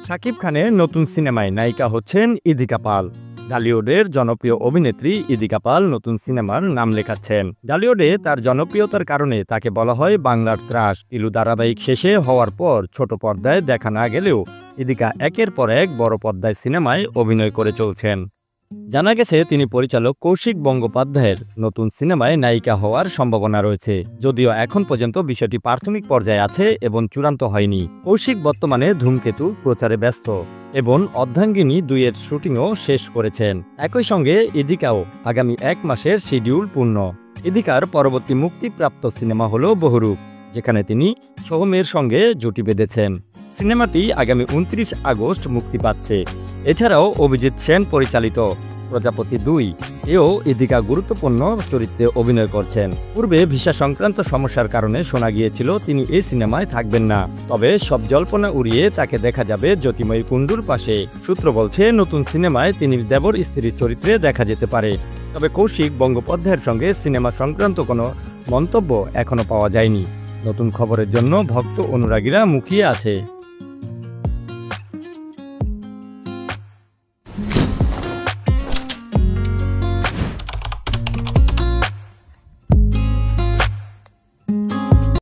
শাকিব খানের নতুন সিনেমায় নায়িকা হচ্ছেন ইদিকা পাল। ঢালিউডের জনপ্রিয় অভিনেত্রী ইদিকা পাল নতুন সিনেমার নাম লেখাচ্ছেন। ঢালিউডে তার জনপ্রিয়তার কারণে তাকে বলা হয় বাংলার ত্রাস। তিলু ধারাবাহিক শেষে হওয়ার পর ছোট পর্দায় দেখা না গেলেও ইদিকা একের পর এক বড় পর্দায় সিনেমায় অভিনয় করে চলছেন। জানা গেছে তিনি পরিচালক কৌশিক গঙ্গোপাধ্যায়ের নতুন সিনেমায় নায়িকা হওয়ার সম্ভাবনা রয়েছে, যদিও এখন পর্যন্ত বিষয়টি প্রাথমিক পর্যায়ে আছে এবং চূড়ান্ত হয়নি। কৌশিক বর্তমানে ধূমকেতু প্রচারে ব্যস্ত এবং অর্ধাঙ্গিনী 2 এর শুটিংও শেষ করেছেন। একই সঙ্গে ইদিকাও আগামী 1 মাসের শিডিউল পূর্ণ। ইদিকার পরবর্তী মুক্তিপ্রাপ্ত সিনেমা হল বহুরূপ, যেখানে তিনি সোহমের সঙ্গে জুটি বেঁধেছেন। সিনেমাটি আগামী 29 আগস্ট মুক্তি পাচ্ছে। এছাড়াও অভিজিৎ সেন পরিচালিত প্রজাপতি 2 এও ইদিকা গুরুত্বপূর্ণ চরিত্রে অভিনয় করছেন। পূর্বে ভিসা সংক্রান্ত সমস্যার কারণে শোনা গিয়েছিল তিনি এই সিনেমায় থাকবেন না, তবে সব জল্পনা উড়িয়ে তাকে দেখা যাবে জ্যোতিময়ী কুণ্ডুর পাশে। সূত্র বলছে নতুন সিনেমায় তিনি দেবর স্ত্রীর চরিত্রে দেখা যেতে পারে। তবে কৌশিক গঙ্গোপাধ্যায়ের সঙ্গে সিনেমা সংক্রান্ত কোনো মন্তব্য এখনো পাওয়া যায়নি। নতুন খবরের জন্য ভক্ত অনুরাগীরা মুখিয়ে আছে।